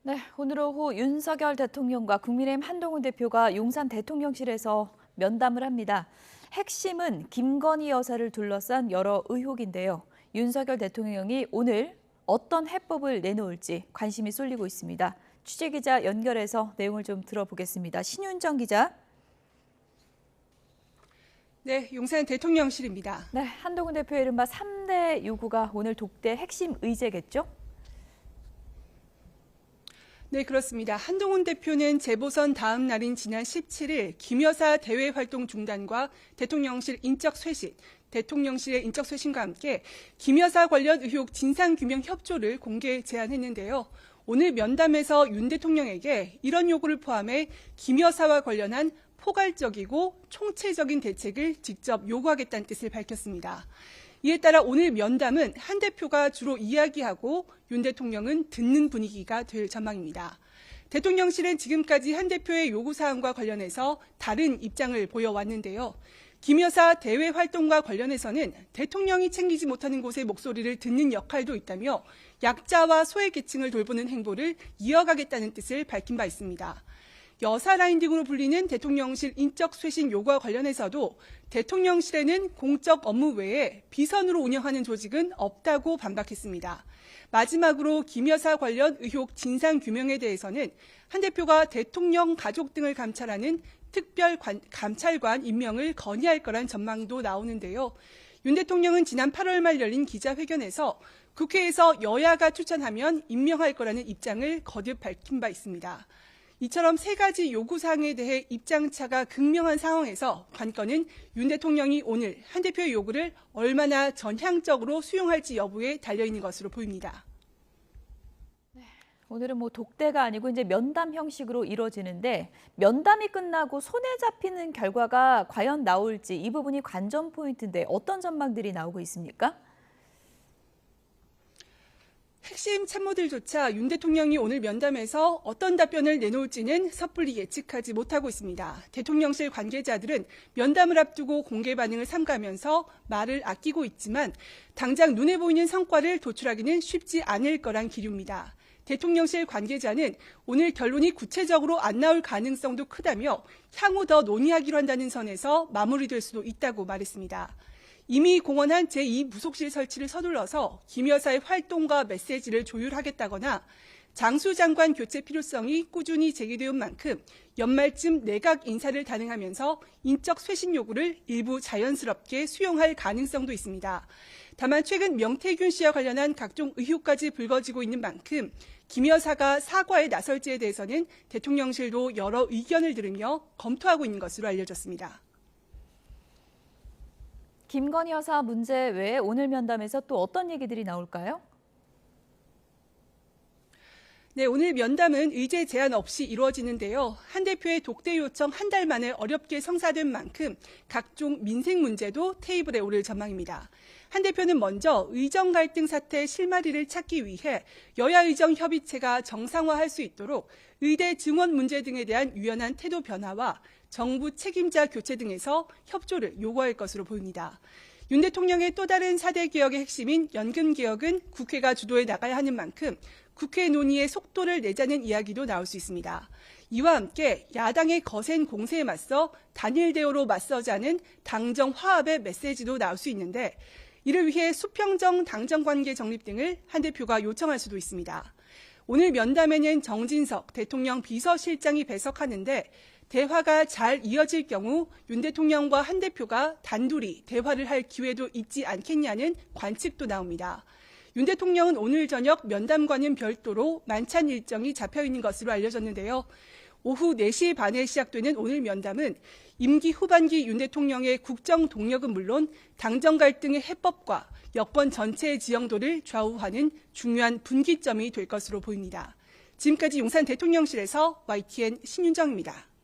네, 오늘 오후 윤석열 대통령과 국민의힘 한동훈 대표가 용산 대통령실에서 면담을 합니다. 핵심은 김건희 여사를 둘러싼 여러 의혹인데요. 윤석열 대통령이 오늘 어떤 해법을 내놓을지 관심이 쏠리고 있습니다. 취재기자 연결해서 내용을 좀 들어보겠습니다. 신윤정 기자. 네, 용산 대통령실입니다. 네, 한동훈 대표의 이른바 3대 요구가 오늘 독대 핵심 의제겠죠? 네, 그렇습니다. 한동훈 대표는 재보선 다음 날인 지난 17일 김 여사 대외 활동 중단과 대통령실의 인적 쇄신과 함께 김 여사 관련 의혹 진상규명 협조를 공개 제안했는데요. 오늘 면담에서 윤 대통령에게 이런 요구를 포함해 김 여사와 관련한 포괄적이고 총체적인 대책을 직접 요구하겠다는 뜻을 밝혔습니다. 이에 따라 오늘 면담은 한 대표가 주로 이야기하고 윤 대통령은 듣는 분위기가 될 전망입니다. 대통령실은 지금까지 한 대표의 요구사항과 관련해서 다른 입장을 보여왔는데요. 김 여사 대외 활동과 관련해서는 대통령이 챙기지 못하는 곳의 목소리를 듣는 역할도 있다며 약자와 소외계층을 돌보는 행보를 이어가겠다는 뜻을 밝힌 바 있습니다. 여사 라인 등으로 불리는 대통령실 인적 쇄신 요구와 관련해서도 대통령실에는 공적 업무 외에 비선으로 운영하는 조직은 없다고 반박했습니다. 마지막으로 김 여사 관련 의혹 진상 규명에 대해서는 한 대표가 대통령 가족 등을 감찰하는 특별 감찰관 임명을 건의할 거란 전망도 나오는데요. 윤 대통령은 지난 8월 말 열린 기자회견에서 국회에서 여야가 추천하면 임명할 거라는 입장을 거듭 밝힌 바 있습니다. 이처럼 세 가지 요구사항에 대해 입장차가 극명한 상황에서 관건은 윤 대통령이 오늘 한 대표의 요구를 얼마나 전향적으로 수용할지 여부에 달려있는 것으로 보입니다. 오늘은 독대가 아니고 이제 면담 형식으로 이루어지는데 면담이 끝나고 손에 잡히는 결과가 과연 나올지 이 부분이 관전 포인트인데 어떤 전망들이 나오고 있습니까? 핵심 참모들조차 윤 대통령이 오늘 면담에서 어떤 답변을 내놓을지는 섣불리 예측하지 못하고 있습니다. 대통령실 관계자들은 면담을 앞두고 공개 반응을 삼가면서 말을 아끼고 있지만 당장 눈에 보이는 성과를 도출하기는 쉽지 않을 거란 기류입니다. 대통령실 관계자는 오늘 결론이 구체적으로 안 나올 가능성도 크다며 향후 더 논의하기로 한다는 선에서 마무리될 수도 있다고 말했습니다. 이미 공언한 제2부속실 설치를 서둘러서 김 여사의 활동과 메시지를 조율하겠다거나 장수장관 교체 필요성이 꾸준히 제기되온 만큼 연말쯤 내각 인사를 단행하면서 인적 쇄신 요구를 일부 자연스럽게 수용할 가능성도 있습니다. 다만 최근 명태균 씨와 관련한 각종 의혹까지 불거지고 있는 만큼 김 여사가 사과에 나설지에 대해서는 대통령실도 여러 의견을 들으며 검토하고 있는 것으로 알려졌습니다. 김건희 여사 문제 외에 오늘 면담에서 또 어떤 얘기들이 나올까요? 네, 오늘 면담은 의제 제한 없이 이루어지는데요. 한 대표의 독대 요청 한 달 만에 어렵게 성사된 만큼 각종 민생 문제도 테이블에 오를 전망입니다. 한 대표는 먼저 의정 갈등 사태의 실마리를 찾기 위해 여야 의정 협의체가 정상화할 수 있도록 의대 증원 문제 등에 대한 유연한 태도 변화와 정부 책임자 교체 등에서 협조를 요구할 것으로 보입니다. 윤 대통령의 또 다른 4대 개혁의 핵심인 연금 개혁은 국회가 주도해 나가야 하는 만큼 국회 논의의 속도를 내자는 이야기도 나올 수 있습니다. 이와 함께 야당의 거센 공세에 맞서 단일 대우로 맞서자는 당정 화합의 메시지도 나올 수 있는데 이를 위해 수평정 당정관계 정립 등을 한 대표가 요청할 수도 있습니다. 오늘 면담에는 정진석 대통령 비서실장이 배석하는데 대화가 잘 이어질 경우 윤 대통령과 한 대표가 단둘이 대화를 할 기회도 있지 않겠냐는 관측도 나옵니다. 윤 대통령은 오늘 저녁 면담과는 별도로 만찬 일정이 잡혀있는 것으로 알려졌는데요. 오후 4시 반에 시작되는 오늘 면담은 임기 후반기 윤 대통령의 국정 동력은 물론 당정 갈등의 해법과 여권 전체의 지형도를 좌우하는 중요한 분기점이 될 것으로 보입니다. 지금까지 용산 대통령실에서 YTN 신윤정입니다.